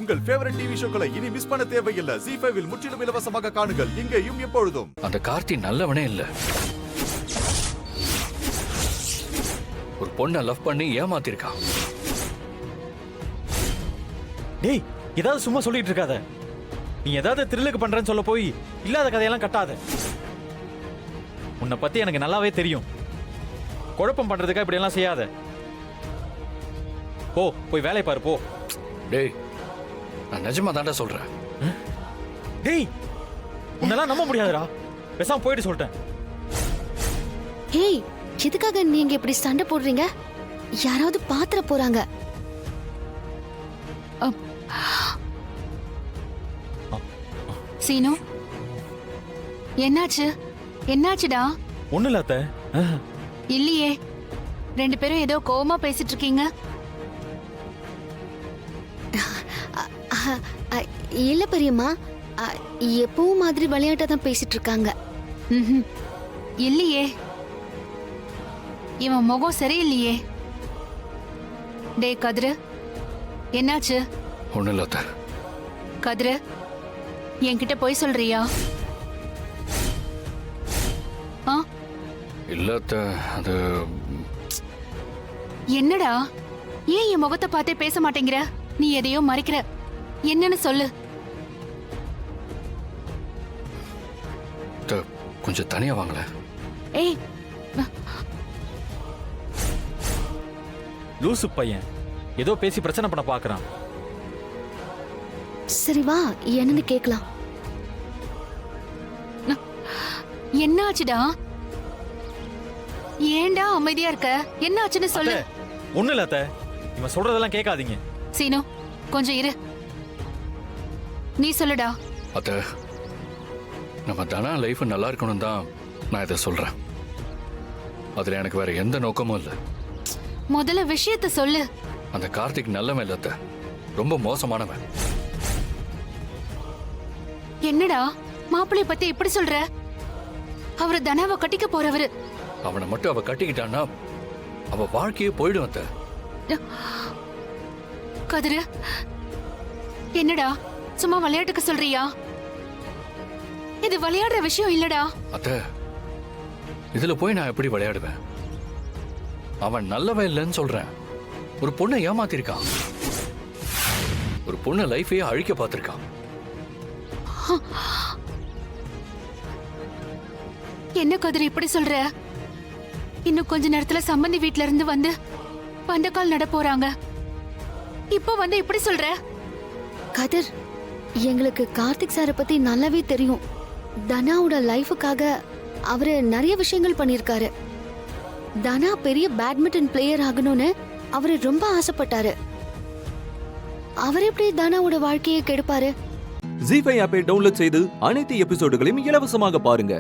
உங்கள் favourite TV ஷோக்களை இனி miss பண்ண தேவையில்லை. ZEE5 இல் முற்றிலும் இலவசமாக காணுங்கள், இங்கேயும் எப்பொழுதும். அந்த கார்த்தி நல்லவனே இல்ல. ஒரு பொண்ணை லவ் பண்ணி ஏமாத்திருக்கான். டேய், ஏதாவது சும்மா சொல்லிட்டு இருக்காத. நீ ஏதாவது த்ரில்லுக்கு பண்றேன்னு சொல்ல போய் இல்லாத கதையெல்லாம் கட்டாத. உன்னை பத்தி எனக்கு நல்லாவே தெரியும். குழப்பம் பண்றதுக்கா இப்படி எல்லாம் செய்யாத. போ, போய் வேலையை பாரு போ. டேய், நான் நிஜமா தாண்டா சொல்றேன். டேய், உன்னெல்லாம் நம்ப முடியாதுடா. பேசாம போயிட்டு சொல்லிட்டேன். ஹேய், எதுக்காக நீங்க இப்படி சண்டை போடுறீங்க? யாராவது பாத்திர போறாங்க. சீனு, என்னாச்சு? என்னாச்சுடா? ஒண்ணு இல்ல அத்தை. இல்லையே, ரெண்டு பேரும் ஏதோ கோவமா பேசிட்டு இருக்கீங்க. இல்ல பெரியம்மா, எப்பவும் மாதிரி விளையாட்டா தான் பேசிட்டு இருக்காங்க. இல்லையே, இவன் முகம் சரியில்லையே. டே கதிரு, என்னாச்சு? ஒண்ணு இல்ல. கதிரு, என்கிட்ட போய் சொல்றியா? இல்ல அது என்னடா, ஏன் என் முகத்தை பார்த்தே பேச மாட்டேங்கிற? நீ எதையோ மறைக்கிற. என்னன்னு சொல்லு. கொஞ்சம் தனியா வாங்கல. ஏய், லூசு பையன் ஏதோ பேசி பிரச்சனை பண்ண பாக்குறான். சரி வா, என்னன்னு கேக்கலாம். என்னாச்சுடா? ஏன்டா அமைதியா இருக்க? என்னாச்சுன்னு சொல்லு. ஒண்ணு இல்ல அத்தை, இவன் சொல்றதெல்லாம் கேட்காதீங்க. சீனு, கொஞ்சம் இரு. நீ சொல்லுடா. அத்த, நம்ம தனா லைஃப் நல்லா இருக்கணும் தான் நான் இதை சொல்றேன். அதுல எனக்கு வேற எந்த நோக்கமும் இல்லை. முதல்ல விஷயத்த சொல்லு. அந்த கார்த்திக் நல்லவன் இல்ல அத்த, ரொம்ப மோசமானவன். என்னடா மாப்பிள்ளைய பத்தி இப்படி சொல்ற? அவரு தனாவை கட்டிக்க போறவரு. அவனை மட்டும் அவ கட்டிக்கிட்டான்னா அவ வாழ்க்கையே போயிடும் அத்த. கதிரு, என்னடா சும்மா விளையாட்டுக்கு சொல்றியா? இது விளையாடுற விஷயம் இல்லடா. அத்த, இதுல போய் நான் எப்படி விளையாடுவேன்? அவன் நல்லவன் இல்லைன்னு சொல்றேன். ஒரு பொண்ணை ஏமாத்திருக்கான். ஒரு பொண்ணை லைஃபையே அழிக்க பார்த்திருக்கான். என்ன கதிரு இப்படி சொல்ற? இன்னும் கொஞ்ச நேரத்துல சம்பந்தி வீட்ல இருந்து வந்து பந்தக்கால் நட போறாங்க. இப்போ வந்து இப்படி சொல்ற? கதிர், எங்களுக்கு கார்த்திக் சாரை பத்தி நல்லாவே தெரியும். தனாவோட லைஃபுக்காக அவரு நிறைய விஷயங்கள் பண்ணிருக்காரு. தனா பெரிய பேட்மிண்டன் பிளேயர் ஆகணும்னு அவரு ரொம்ப ஆசைப்பட்டாரு. அவர் எப்படி தனாவோட வாழ்க்கையை கெடுப்பாரு? ZEE5 ஆப்பை டவுன்லோட் செய்து அனைத்து எபிசோடுகளையும் இலவசமாக பாருங்க.